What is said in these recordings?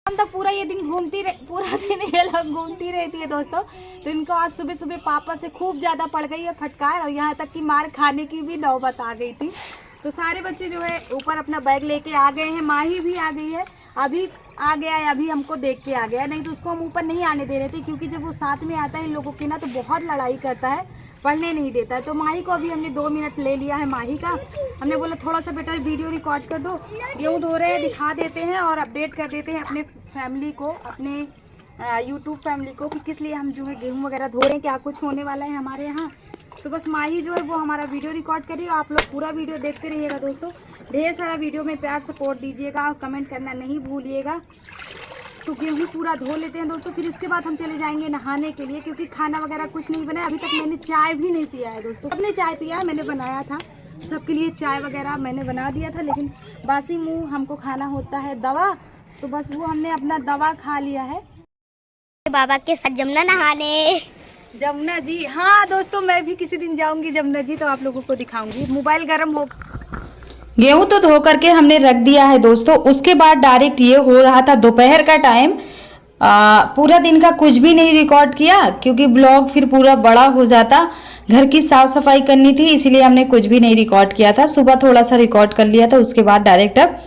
हम तक पूरा ये दिन पूरा दिन ये लोग घूमती रहती है दोस्तों। तो इनको आज सुबह सुबह पापा से खूब ज़्यादा पड़ गई है फटकार, और यहाँ तक कि मार खाने की भी नौबत आ गई थी। तो सारे बच्चे जो है ऊपर अपना बैग लेके आ गए हैं। माही भी आ गई है, अभी आ गया है, अभी हमको देख के आ गया। नहीं तो उसको हम ऊपर नहीं आने दे रहे थे, क्योंकि जब वो साथ में आता है इन लोगों की ना तो बहुत लड़ाई करता है, पढ़ने नहीं देता है। तो माही को अभी हमने 2 मिनट ले लिया है माही का। हमने बोला थोड़ा सा बेटा वीडियो रिकॉर्ड कर दो, गेहूँ धो रहे हैं, दिखा देते हैं और अपडेट कर देते हैं अपने फैमिली को, अपने यूट्यूब फैमिली को कि किस लिए हम जो है गेहूँ वगैरह धो रहे हैं, क्या कुछ होने वाला है हमारे यहाँ। तो बस माही जो है वो हमारा वीडियो रिकॉर्ड करिए। आप लोग पूरा वीडियो देखते रहिएगा दोस्तों। ढेर सारा वीडियो में प्यार सपोर्ट दीजिएगा और कमेंट करना नहीं भूलिएगा। तो गेहूँ पूरा धो लेते हैं दोस्तों, फिर उसके बाद हम चले जाएंगे नहाने के लिए, क्योंकि खाना वगैरह कुछ नहीं बनाया अभी तक। मैंने चाय भी नहीं पिया है दोस्तों। सबने चाय पिया है, मैंने बनाया था सबके लिए चाय वगैरह मैंने बना दिया था, लेकिन बासी मुँह हमको खाना होता है दवा, तो बस वो हमने अपना दवा खा लिया है। बाबा के साथ जमुना नहाने। जमुना जी, हाँ दोस्तों, मैं भी किसी दिन जाऊंगी जमुना जी, तो आप लोगों को दिखाऊंगी। मोबाइल गर्म हो। गेहूं तो धो करके हमने रख दिया है दोस्तों। उसके बाद डायरेक्ट ये हो रहा था दोपहर का टाइम। पूरा दिन का कुछ भी नहीं रिकॉर्ड किया, क्योंकि ब्लॉग फिर पूरा बड़ा हो जाता। घर की साफ सफाई करनी थी, इसलिए हमने कुछ भी नहीं रिकॉर्ड किया था। सुबह थोड़ा सा रिकॉर्ड कर लिया था, उसके बाद डायरेक्ट अब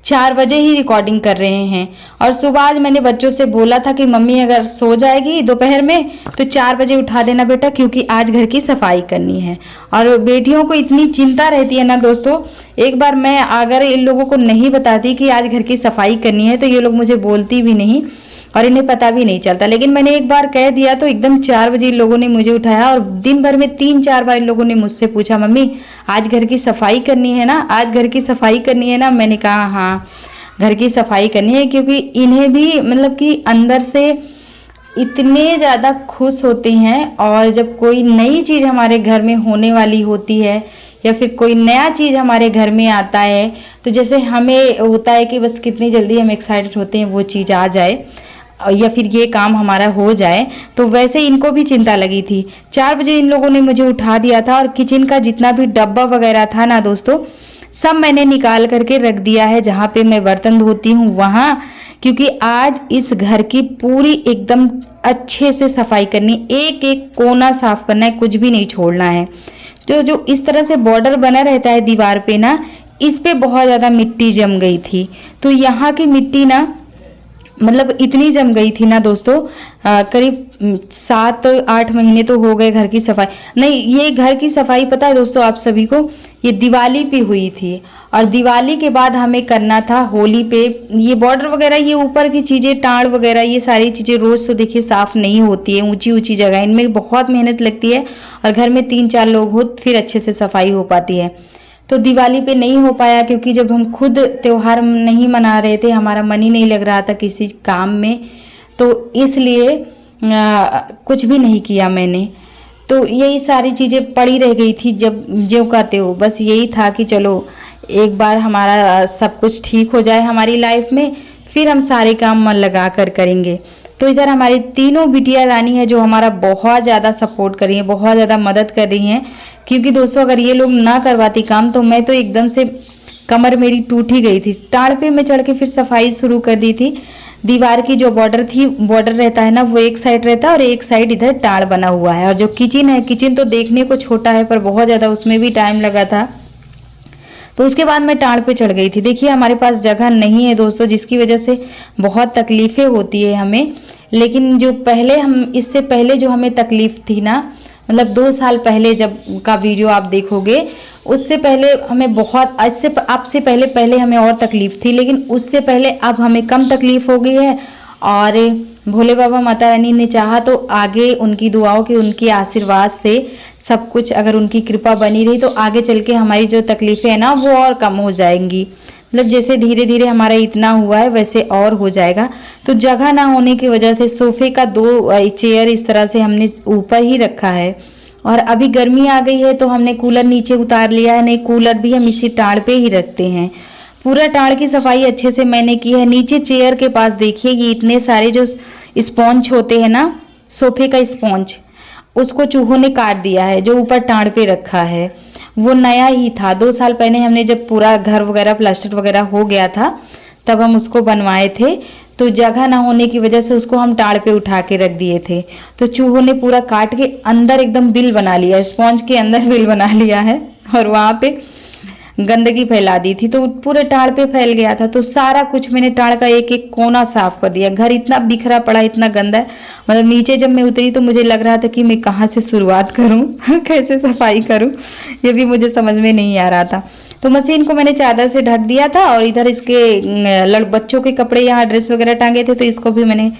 4 बजे ही रिकॉर्डिंग कर रहे हैं। और सुबह आज मैंने बच्चों से बोला था कि मम्मी अगर सो जाएगी दोपहर में तो 4 बजे उठा देना बेटा, क्योंकि आज घर की सफाई करनी है। और बेटियों को इतनी चिंता रहती है ना दोस्तों, एक बार मैं अगर इन लोगों को नहीं बताती कि आज घर की सफाई करनी है तो ये लोग मुझे बोलती भी नहीं और इन्हें पता भी नहीं चलता। लेकिन मैंने एक बार कह दिया तो एकदम 4 बजे इन लोगों ने मुझे उठाया, और दिन भर में 3-4 बार इन लोगों ने मुझसे पूछा मम्मी आज घर की सफाई करनी है ना, आज घर की सफाई करनी है ना। मैंने कहा हाँ घर की सफाई करनी है, क्योंकि इन्हें भी मतलब कि अंदर से इतने ज़्यादा खुश होते हैं। और जब कोई नई चीज़ हमारे घर में होने वाली होती है या फिर कोई नया चीज़ हमारे घर में आता है, तो जैसे हमें होता है कि बस कितनी जल्दी हम एक्साइटेड होते हैं वो चीज़ आ जाए या फिर ये काम हमारा हो जाए, तो वैसे इनको भी चिंता लगी थी। 4 बजे इन लोगों ने मुझे उठा दिया था, और किचन का जितना भी डब्बा वगैरह था ना दोस्तों, सब मैंने निकाल करके रख दिया है जहाँ पे मैं बर्तन धोती हूँ वहाँ, क्योंकि आज इस घर की पूरी एकदम अच्छे से सफाई करनी, एक एक कोना साफ करना है, कुछ भी नहीं छोड़ना है। जो इस तरह से बॉर्डर बना रहता है दीवार पे ना, इस पे बहुत ज़्यादा मिट्टी जम गई थी। तो यहाँ की मिट्टी ना मतलब इतनी जम गई थी ना दोस्तों, करीब 7-8 महीने तो हो गए घर की सफाई नहीं। ये घर की सफाई पता है दोस्तों आप सभी को, ये दिवाली पे हुई थी, और दिवाली के बाद हमें करना था होली पे। ये बॉर्डर वगैरह, ये ऊपर की चीज़ें, टाड़ वगैरह, ये सारी चीज़ें रोज़ तो देखिए साफ़ नहीं होती है। ऊंची ऊंची जगह, इनमें बहुत मेहनत लगती है, और घर में 3-4 लोग हो फिर अच्छे से सफाई हो पाती है। तो दिवाली पे नहीं हो पाया, क्योंकि जब हम खुद त्यौहार नहीं मना रहे थे, हमारा मन ही नहीं लग रहा था किसी काम में, तो इसलिए कुछ भी नहीं किया मैंने। तो यही सारी चीज़ें पड़ी रह गई थी जब ज्यों का त्यों। बस यही था कि चलो एक बार हमारा सब कुछ ठीक हो जाए हमारी लाइफ में, फिर हम सारे काम मन लगा कर करेंगे। तो इधर हमारी तीनों बिटिया रानी है जो हमारा बहुत ज़्यादा सपोर्ट कर रही हैं, बहुत ज़्यादा मदद कर रही हैं। क्योंकि दोस्तों अगर ये लोग ना करवाती काम तो मैं तो एकदम से कमर मेरी टूट ही गई थी। टाड़ पे मैं चढ़ के फिर सफाई शुरू कर दी थी। दीवार की जो बॉर्डर थी, बॉर्डर रहता है ना, वो एक साइड रहता है और एक साइड इधर टाड़ बना हुआ है। और जो किचन है, किचन तो देखने को छोटा है पर बहुत ज़्यादा उसमें भी टाइम लगा था। तो उसके बाद मैं टाड़ पे चढ़ गई थी। देखिए हमारे पास जगह नहीं है दोस्तों, जिसकी वजह से बहुत तकलीफ़ें होती है हमें। लेकिन जो पहले इससे पहले जो हमें तकलीफ़ थी ना, मतलब 2 साल पहले जब का वीडियो आप देखोगे, उससे पहले हमें बहुत आपसे पहले हमें और तकलीफ़ थी, लेकिन उससे पहले अब हमें कम तकलीफ़ हो गई है। और भोले बाबा माता रानी ने चाहा तो आगे उनकी दुआओं के, उनके आशीर्वाद से सब कुछ, अगर उनकी कृपा बनी रही तो आगे चल के हमारी जो तकलीफ़ें हैं ना वो और कम हो जाएंगी। मतलब जैसे धीरे धीरे हमारा इतना हुआ है वैसे और हो जाएगा। तो जगह ना होने की वजह से सोफे का 2 चेयर इस तरह से हमने ऊपर ही रखा है। और अभी गर्मी आ गई है तो हमने कूलर नीचे उतार लिया है, नहीं कूलर भी हम इसी टाड़ पे ही रखते हैं। पूरा टाड़ की सफाई अच्छे से मैंने की है। नीचे चेयर के पास देखिए ये इतने सारे जो स्पॉन्ज होते हैं ना, सोफे का स्पॉन्ज, उसको चूहों ने काट दिया है। जो ऊपर टाड़ पे रखा है वो नया ही था। 2 साल पहले हमने जब पूरा घर वगैरह प्लास्टर वगैरह हो गया था तब हम उसको बनवाए थे। तो जगह ना होने की वजह से उसको हम टाड़ पे उठा के रख दिए थे। तो चूहों ने पूरा काट के अंदर एकदम बिल बना लिया, स्पॉन्ज के अंदर बिल बना लिया है और वहाँ पे गंदगी फैला दी थी, तो पूरे टाड़ पे फैल गया था। तो सारा कुछ मैंने टाड़ का एक एक कोना साफ कर दिया। घर इतना बिखरा पड़ा, इतना गंदा है, मतलब नीचे जब मैं उतरी तो मुझे लग रहा था कि मैं कहाँ से शुरुआत करूँ कैसे सफाई करूँ, ये भी मुझे समझ में नहीं आ रहा था। तो मशीन को मैंने चादर से ढक दिया था और इधर इसके बच्चों के कपड़े, यहाँ ड्रेस वगैरह टांगे थे तो इसको भी मैंने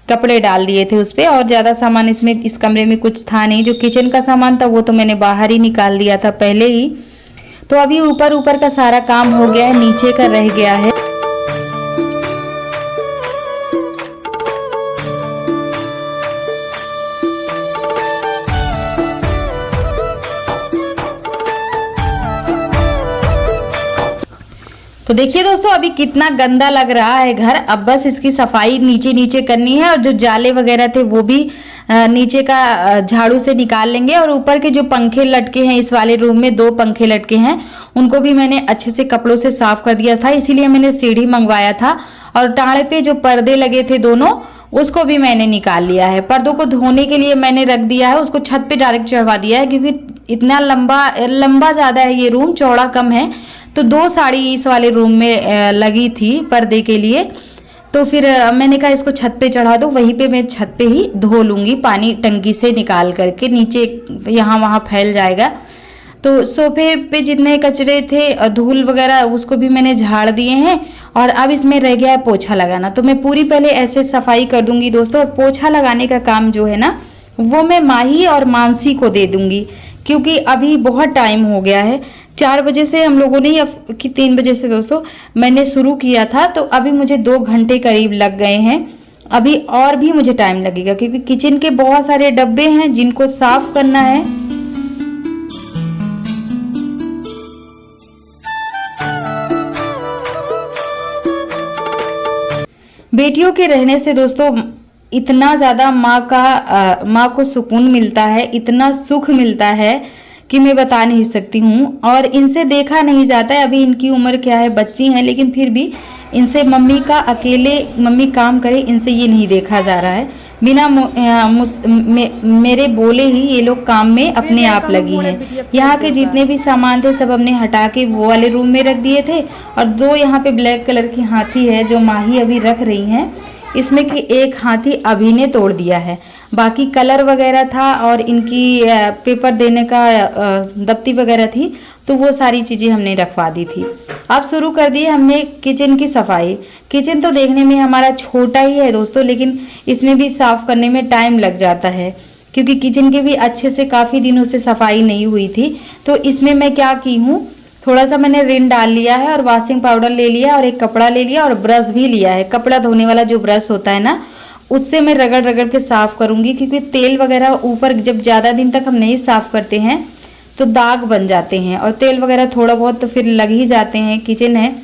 कपड़े डाल दिए थे उस पर। और ज़्यादा सामान इसमें इस कमरे में कुछ था नहीं। जो किचन का सामान था वो तो मैंने बाहर ही निकाल दिया था पहले ही। तो अभी ऊपर ऊपर का सारा काम हो गया है, नीचे का रह गया है। तो देखिए दोस्तों अभी कितना गंदा लग रहा है घर। अब बस इसकी सफाई नीचे नीचे करनी है और जो जाले वगैरह थे वो भी नीचे का झाड़ू से निकाल लेंगे। और ऊपर के जो पंखे लटके हैं, इस वाले रूम में 2 पंखे लटके हैं, उनको भी मैंने अच्छे से कपड़ों से साफ कर दिया था, इसीलिए मैंने सीढ़ी मंगवाया था। और टाड़े पे जो पर्दे लगे थे दोनों, उसको भी मैंने निकाल लिया है। पर्दों को धोने के लिए मैंने रख दिया है, उसको छत पे डायरेक्ट चढ़वा दिया है, क्योंकि इतना लंबा ज़्यादा है ये रूम, चौड़ा कम है। तो 2 साड़ी इस वाले रूम में लगी थी पर्दे के लिए। तो फिर मैंने कहा इसको छत पे चढ़ा दो, वहीं पे मैं छत पे ही धो लूँगी, पानी टंकी से निकाल करके, नीचे यहाँ वहाँ फैल जाएगा। तो सोफे पे जितने कचरे थे, धूल वगैरह, उसको भी मैंने झाड़ दिए हैं। और अब इसमें रह गया है पोछा लगाना। तो मैं पूरी पहले ऐसे सफाई कर दूंगी दोस्तों। और पोछा लगाने का काम जो है ना, वो मैं माही और मानसी को दे दूंगी, क्योंकि अभी बहुत टाइम हो गया है। 4 बजे से हम लोगों ने, या कि 3 बजे से दोस्तों मैंने शुरू किया था, तो अभी मुझे 2 घंटे करीब लग गए हैं। अभी और भी मुझे टाइम लगेगा, क्योंकि किचन के बहुत सारे डब्बे हैं जिनको साफ करना है। बेटियों के रहने से दोस्तों इतना ज़्यादा माँ को सुकून मिलता है, इतना सुख मिलता है कि मैं बता नहीं सकती हूँ। और इनसे देखा नहीं जाता है, अभी इनकी उम्र क्या है, बच्ची हैं, लेकिन फिर भी इनसे मम्मी का अकेले मम्मी काम करे, इनसे ये नहीं देखा जा रहा है। बिना मेरे बोले ही ये लोग काम में अपने आप लगी हैं। यहाँ के जितने भी सामान थे सब हमने हटा के वो वाले रूम में रख दिए थे। और 2 यहाँ पे ब्लैक कलर की हाथी है जो माही अभी रख रही हैं, इसमें कि एक हाथी अभी ने तोड़ दिया है। बाकी कलर वगैरह था और इनकी पेपर देने का दफ्ती वगैरह थी, तो वो सारी चीज़ें हमने रखवा दी थी। अब शुरू कर दी हमने किचन की सफाई। किचन तो देखने में हमारा छोटा ही है दोस्तों, लेकिन इसमें भी साफ़ करने में टाइम लग जाता है, क्योंकि किचन की भी अच्छे से काफ़ी दिनों से सफाई नहीं हुई थी। तो इसमें मैं क्या की हूँ, थोड़ा सा मैंने रिन डाल लिया है और वॉशिंग पाउडर ले लिया और एक कपड़ा ले लिया और ब्रश भी लिया है। कपड़ा धोने वाला जो ब्रश होता है ना, उससे मैं रगड़ रगड़ के साफ़ करूँगी, क्योंकि तेल वगैरह ऊपर जब ज़्यादा दिन तक हम नहीं साफ़ करते हैं तो दाग बन जाते हैं, और तेल वगैरह थोड़ा बहुत तो फिर लग ही जाते हैं। किचन है।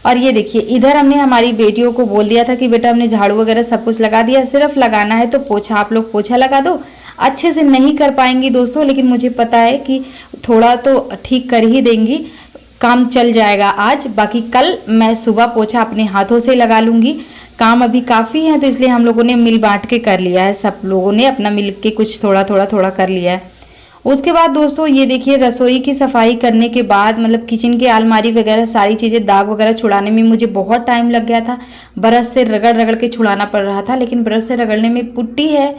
और ये देखिए इधर हमने हमारी बेटियों को बोल दिया था कि बेटा हमने झाड़ू वगैरह सब कुछ लगा दिया, सिर्फ लगाना है तो पोछा, आप लोग पोछा लगा दो। अच्छे से नहीं कर पाएंगी दोस्तों, लेकिन मुझे पता है कि थोड़ा तो ठीक कर ही देंगी, काम चल जाएगा आज। बाकी कल मैं सुबह पोछा अपने हाथों से लगा लूँगी। काम अभी काफ़ी है, तो इसलिए हम लोगों ने मिल बांट के कर लिया है, सब लोगों ने अपना मिल के कुछ थोड़ा थोड़ा कर लिया है। उसके बाद दोस्तों ये देखिए रसोई की सफाई करने के बाद, मतलब किचन के अलमारी वगैरह सारी चीज़ें दाग वगैरह छुड़ाने में मुझे बहुत टाइम लग गया था। ब्रश से रगड़ रगड़ के छुड़ाना पड़ रहा था, लेकिन ब्रश से रगड़ने में पुट्टी है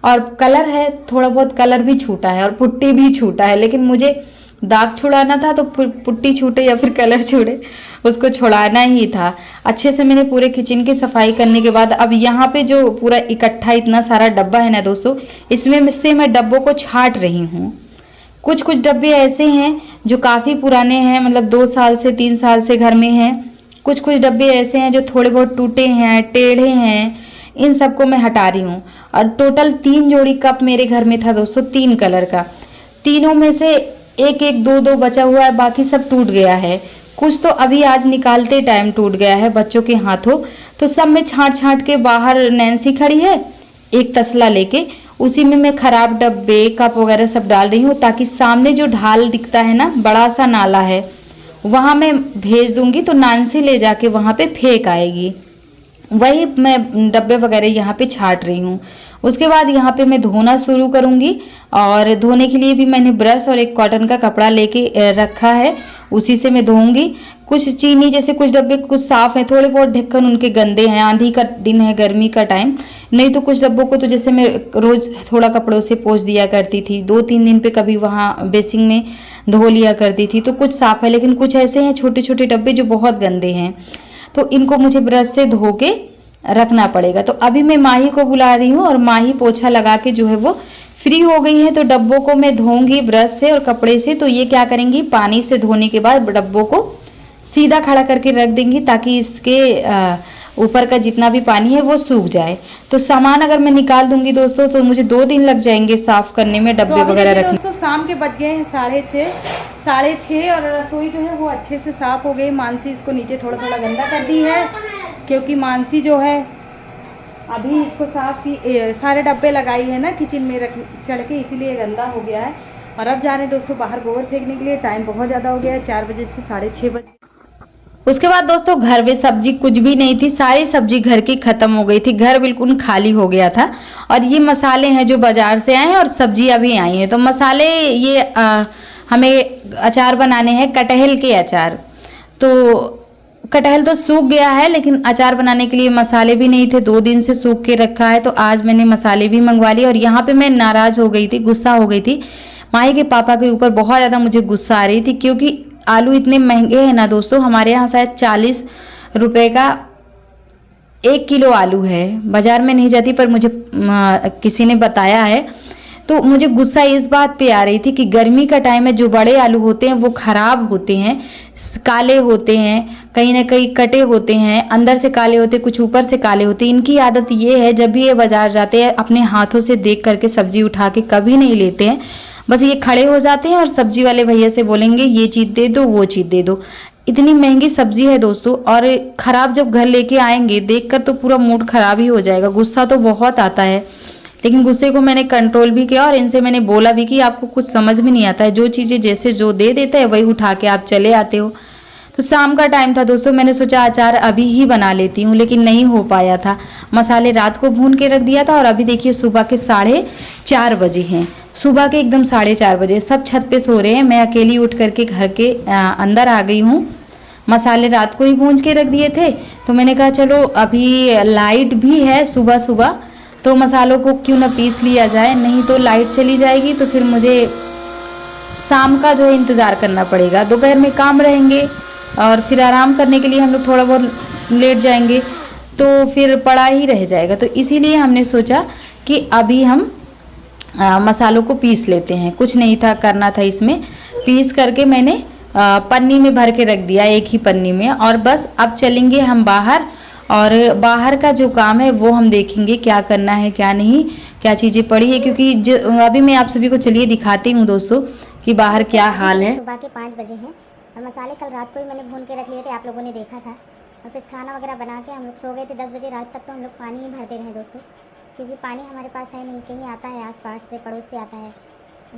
और कलर है, थोड़ा बहुत कलर भी छूटा है और पुट्टी भी छूटा है, लेकिन मुझे दाग छुड़ाना था तो पुट्टी छूटे या फिर कलर छूटे, उसको छुड़ाना ही था। अच्छे से मैंने पूरे किचन की सफाई करने के बाद अब यहाँ पे जो पूरा इकट्ठा इतना सारा डब्बा है ना दोस्तों, इसमें से मैं डब्बों को छांट रही हूँ। कुछ डब्बे ऐसे हैं जो काफ़ी पुराने हैं, मतलब 2 साल से 3 साल से घर में हैं। कुछ डब्बे ऐसे हैं जो थोड़े बहुत टूटे हैं, टेढ़े हैं, इन सबको मैं हटा रही हूँ। और टोटल 3 जोड़ी कप मेरे घर में था दोस्तों, 3 कलर का। तीनों में से एक 2 बचा हुआ है, बाकी सब टूट गया है। कुछ तो अभी आज निकालते टाइम टूट गया है बच्चों के हाथों। तो सब मैं छांट के, बाहर नैन्सी खड़ी है एक तसला लेके, उसी में मैं खराब डब्बे कप वगैरह सब डाल रही हूँ, ताकि सामने जो ढाल दिखता है ना, बड़ा सा नाला है, वहाँ मैं भेज दूंगी तो नैन्सी ले जाके वहाँ पे फेंक आएगी। वही मैं डब्बे वगैरह यहाँ पे छाट रही हूँ। उसके बाद यहाँ पे मैं धोना शुरू करूँगी और धोने के लिए भी मैंने ब्रश और एक कॉटन का कपड़ा लेके रखा है, उसी से मैं धोऊंगी। कुछ चीनी जैसे कुछ डब्बे कुछ साफ़ हैं, थोड़े बहुत ढक्कन उनके गंदे हैं, आंधी का दिन है, गर्मी का टाइम, नहीं तो कुछ डब्बों को तो जैसे मैं रोज़ थोड़ा कपड़ों से पोंछ दिया करती थी, 2-3 दिन पे कभी वहाँ बेसिंग में धो लिया करती थी, तो कुछ साफ़ है। लेकिन कुछ ऐसे हैं छोटे छोटे डब्बे जो बहुत गंदे हैं, तो इनको मुझे ब्रश से धो के रखना पड़ेगा। तो अभी मैं माही को बुला रही हूँ और माही पोछा लगा के जो है वो फ्री हो गई है। तो डब्बों को मैं धोऊंगी ब्रश से और कपड़े से। तो ये क्या करेंगी, पानी से धोने के बाद डब्बों को सीधा खड़ा करके रख देंगी ताकि इसके ऊपर का जितना भी पानी है वो सूख जाए। तो सामान अगर मैं निकाल दूंगी दोस्तों तो मुझे 2 दिन लग जाएंगे साफ करने में, डब्बे वगैरह रखने। दोस्तों शाम के बज गए हैं 6:30 और रसोई जो है वो अच्छे से साफ हो गई। मानसी इसको नीचे थोड़ा थोड़ा गंदा कर दी है, क्योंकि मानसी जो है अभी इसको साफ की सारे डब्बे लगाई है ना किचन में रख चढ़ के, इसीलिए गंदा हो गया है। और अब जा रहे हैं दोस्तों बाहर गोबर फेंकने के लिए। टाइम बहुत ज़्यादा हो गया है, 4 बजे से 6:30 बजे। उसके बाद दोस्तों घर में सब्जी कुछ भी नहीं थी, सारी सब्जी घर की ख़त्म हो गई थी, घर बिल्कुल खाली हो गया था। और ये मसाले हैं जो बाज़ार से आए हैं और सब्जी अभी आई है। तो मसाले ये हमें अचार बनाने हैं, कटहल के अचार। तो कटहल तो सूख गया है, लेकिन अचार बनाने के लिए मसाले भी नहीं थे, 2 दिन से सूख के रखा है। तो आज मैंने मसाले भी मंगवा लिए। और यहाँ पे मैं नाराज़ हो गई थी, गुस्सा हो गई थी माही के पापा के ऊपर। बहुत ज़्यादा मुझे गुस्सा आ रही थी, क्योंकि आलू इतने महंगे हैं ना दोस्तों। हमारे यहाँ शायद 40 रुपये का 1 किलो आलू है, बाज़ार में नहीं जाती पर मुझे किसी ने बताया है। तो मुझे गुस्सा इस बात पे आ रही थी कि गर्मी का टाइम है, जो बड़े आलू होते हैं वो ख़राब होते हैं, काले होते हैं, कहीं ना कहीं कटे होते हैं, अंदर से काले होते हैं, कुछ ऊपर से काले होते हैं। इनकी आदत ये है, जब भी ये बाज़ार जाते हैं अपने हाथों से देख करके सब्जी उठा के कभी नहीं लेते हैं, बस ये खड़े हो जाते हैं और सब्जी वाले भैया से बोलेंगे ये चीज़ दे दो, वो चीज़ दे दो। इतनी महंगी सब्जी है दोस्तों, और ख़राब जब घर लेके आएंगे देखकर तो पूरा मूड ख़राब ही हो जाएगा। गुस्सा तो बहुत आता है, लेकिन गुस्से को मैंने कंट्रोल भी किया और इनसे मैंने बोला भी कि आपको कुछ समझ में नहीं आता है, जो चीज़ें जैसे जो दे देता है वही उठा के आप चले आते हो। तो शाम का टाइम था दोस्तों, मैंने सोचा अचार अभी ही बना लेती हूँ, लेकिन नहीं हो पाया था। मसाले रात को भून के रख दिया था और अभी देखिए सुबह के 4:30 बजे हैं। सुबह के एकदम 4:30 बजे, सब छत पे सो रहे हैं, मैं अकेली उठ करके घर के अंदर आ गई हूँ। मसाले रात को ही भून के रख दिए थे, तो मैंने कहा चलो अभी लाइट भी है सुबह सुबह, तो मसालों को क्यों ना पीस लिया जाए, नहीं तो लाइट चली जाएगी तो फिर मुझे शाम का जो है इंतज़ार करना पड़ेगा। दोपहर में काम रहेंगे और फिर आराम करने के लिए हम लोग थोड़ा बहुत लेट जाएंगे, तो फिर पड़ा ही रह जाएगा। तो इसीलिए हमने सोचा कि अभी हम मसालों को पीस लेते हैं। कुछ नहीं था करना था इसमें, पीस करके मैंने पन्नी में भर के रख दिया, एक ही पन्नी में। और बस अब चलेंगे हम बाहर, और बाहर का जो काम है वो हम देखेंगे क्या करना है क्या नहीं, क्या चीज़ें पड़ी है, क्योंकि अभी मैं आप सभी को चलिए दिखाती हूँ दोस्तों कि बाहर क्या हाल है। सुबह के 5 बजे हैं और मसाले कल रात को ही मैंने भून के रख लिए थे, आप लोगों ने देखा था। और फिर खाना वगैरह बना के हम लोग सो गए थे 10 बजे रात तक। तो हम लोग पानी ही भरते रहे दोस्तों, क्योंकि पानी हमारे पास है नहीं, कहीं आता है आस पास से, पड़ोस से आता है,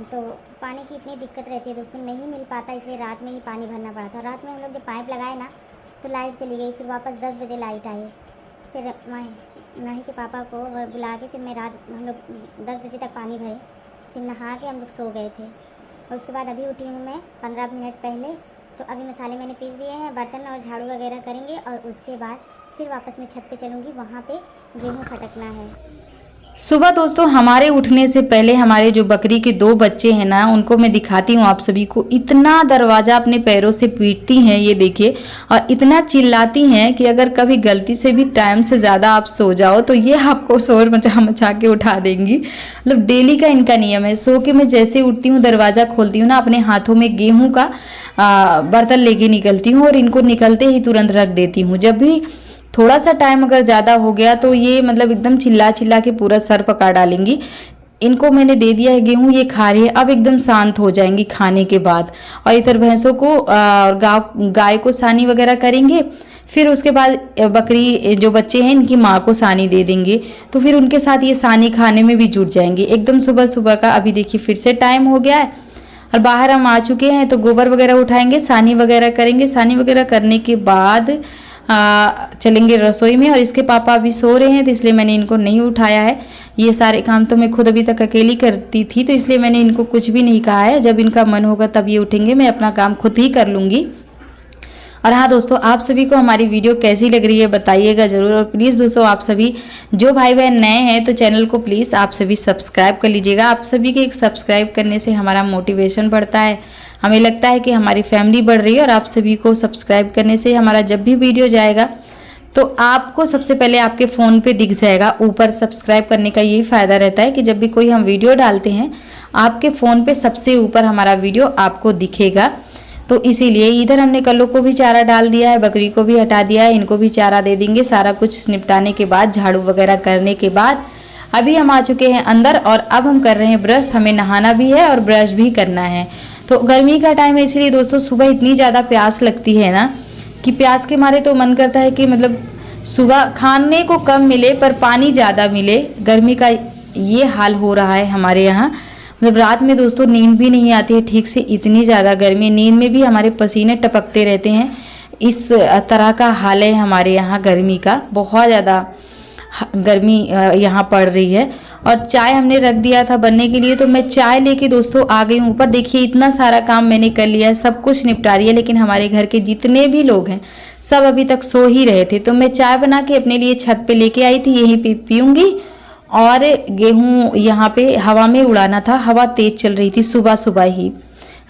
तो पानी की इतनी दिक्कत रहती है दोस्तों, नहीं मिल पाता, इसलिए रात में ही पानी भरना पड़ा था। रात में हम लोग जब पाइप लगाए ना तो लाइट चली गई, फिर वापस 10 बजे लाइट आई। फिर माही के पापा को बुला के फिर मैं रात हम लोग 10 बजे तक पानी भरे, फिर नहा के हम लोग सो गए थे। और उसके बाद अभी उठी हूँ मैं 15 मिनट पहले। तो अभी मसाले मैंने पीस दिए हैं, बर्तन और झाड़ू वगैरह करेंगे और उसके बाद फिर वापस मैं छत पे चलूँगी, वहाँ पे गेहूँ फटकना है। सुबह दोस्तों हमारे उठने से पहले हमारे जो बकरी के 2 बच्चे हैं ना, उनको मैं दिखाती हूँ आप सभी को। इतना दरवाज़ा अपने पैरों से पीटती हैं ये देखिए, और इतना चिल्लाती हैं कि अगर कभी गलती से भी टाइम से ज़्यादा आप सो जाओ तो ये आपको शोर मचा मचा के उठा देंगी। मतलब डेली का इनका नियम है। सो के मैं जैसे उठती हूँ दरवाज़ा खोलती हूँ ना, अपने हाथों में गेहूँ का बर्तन लेके निकलती हूँ और इनको निकलते ही तुरंत रख देती हूँ। जब भी थोड़ा सा टाइम अगर ज़्यादा हो गया तो ये मतलब एकदम चिल्ला चिल्ला के पूरा सर पका डालेंगी। इनको मैंने दे दिया है गेहूँ, ये खा रही है, अब एकदम शांत हो जाएंगी खाने के बाद। और इधर भैंसों को और गाय को सानी वगैरह करेंगे, फिर उसके बाद बकरी जो बच्चे हैं इनकी माँ को सानी दे देंगे, तो फिर उनके साथ ये सानी खाने में भी जुट जाएंगे एकदम सुबह सुबह का। अभी देखिए फिर से टाइम हो गया है और बाहर हम आ चुके हैं, तो गोबर वगैरह उठाएंगे, सानी वगैरह करेंगे। सानी वगैरह करने के बाद चलेंगे रसोई में। और इसके पापा अभी सो रहे हैं तो इसलिए मैंने इनको नहीं उठाया है। ये सारे काम तो मैं खुद अभी तक अकेली करती थी, तो इसलिए मैंने इनको कुछ भी नहीं कहा है। जब इनका मन होगा तब ये उठेंगे, मैं अपना काम खुद ही कर लूँगी। और हाँ दोस्तों, आप सभी को हमारी वीडियो कैसी लग रही है बताइएगा ज़रूर। और प्लीज़ दोस्तों, आप सभी जो भाई बहन नए हैं तो चैनल को प्लीज़ आप सभी सब्सक्राइब कर लीजिएगा। आप सभी के एक सब्सक्राइब करने से हमारा मोटिवेशन बढ़ता है, हमें लगता है कि हमारी फैमिली बढ़ रही है। और आप सभी को सब्सक्राइब करने से हमारा जब भी वीडियो जाएगा तो आपको सबसे पहले आपके फ़ोन पे दिख जाएगा ऊपर। सब्सक्राइब करने का यही फ़ायदा रहता है कि जब भी कोई हम वीडियो डालते हैं आपके फ़ोन पे सबसे ऊपर हमारा वीडियो आपको दिखेगा। तो इसीलिए इधर हमने कल्लू को भी चारा डाल दिया है, बकरी को भी हटा दिया है, इनको भी चारा दे देंगे। सारा कुछ निपटाने के बाद, झाड़ू वगैरह करने के बाद अभी हम आ चुके हैं अंदर। और अब हम कर रहे हैं ब्रश। हमें नहाना भी है और ब्रश भी करना है। तो गर्मी का टाइम है, इसलिए दोस्तों सुबह इतनी ज़्यादा प्यास लगती है ना कि प्यास के मारे तो मन करता है कि मतलब सुबह खाने को कम मिले पर पानी ज़्यादा मिले। गर्मी का ये हाल हो रहा है हमारे यहाँ। मतलब रात में दोस्तों नींद भी नहीं आती है ठीक से, इतनी ज़्यादा गर्मी। नींद में भी हमारे पसीने टपकते रहते हैं। इस तरह का हाल है हमारे यहाँ गर्मी का, बहुत ज़्यादा गर्मी यहाँ पड़ रही है। और चाय हमने रख दिया था बनने के लिए, तो मैं चाय लेके दोस्तों आ गई हूँ ऊपर। देखिए इतना सारा काम मैंने कर लिया है, सब कुछ निपटा रही है, लेकिन हमारे घर के जितने भी लोग हैं सब अभी तक सो ही रहे थे। तो मैं चाय बना के अपने लिए छत पे लेके आई थी, यहीं पे पीऊँगी। और गेहूँ यहाँ पे हवा में उड़ाना था। हवा तेज़ चल रही थी सुबह सुबह ही।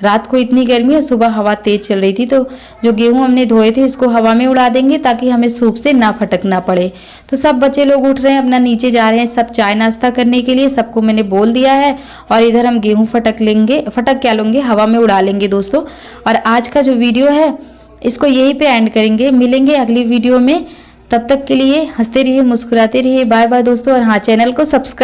रात को इतनी गर्मी और सुबह हवा तेज़ चल रही थी। तो जो गेहूं हमने धोए थे इसको हवा में उड़ा देंगे ताकि हमें सूप से ना फटकना पड़े। तो सब बच्चे लोग उठ रहे हैं, अपना नीचे जा रहे हैं सब चाय नाश्ता करने के लिए। सबको मैंने बोल दिया है। और इधर हम गेहूं फटक क्या लेंगे, हवा में उड़ा लेंगे दोस्तों। और आज का जो वीडियो है इसको यहीं पे एंड करेंगे। मिलेंगे अगली वीडियो में, तब तक के लिए हंसते रहिए, मुस्कुराते रहिए। बाय बाय दोस्तों। और हाँ, चैनल को सब्सक्राइब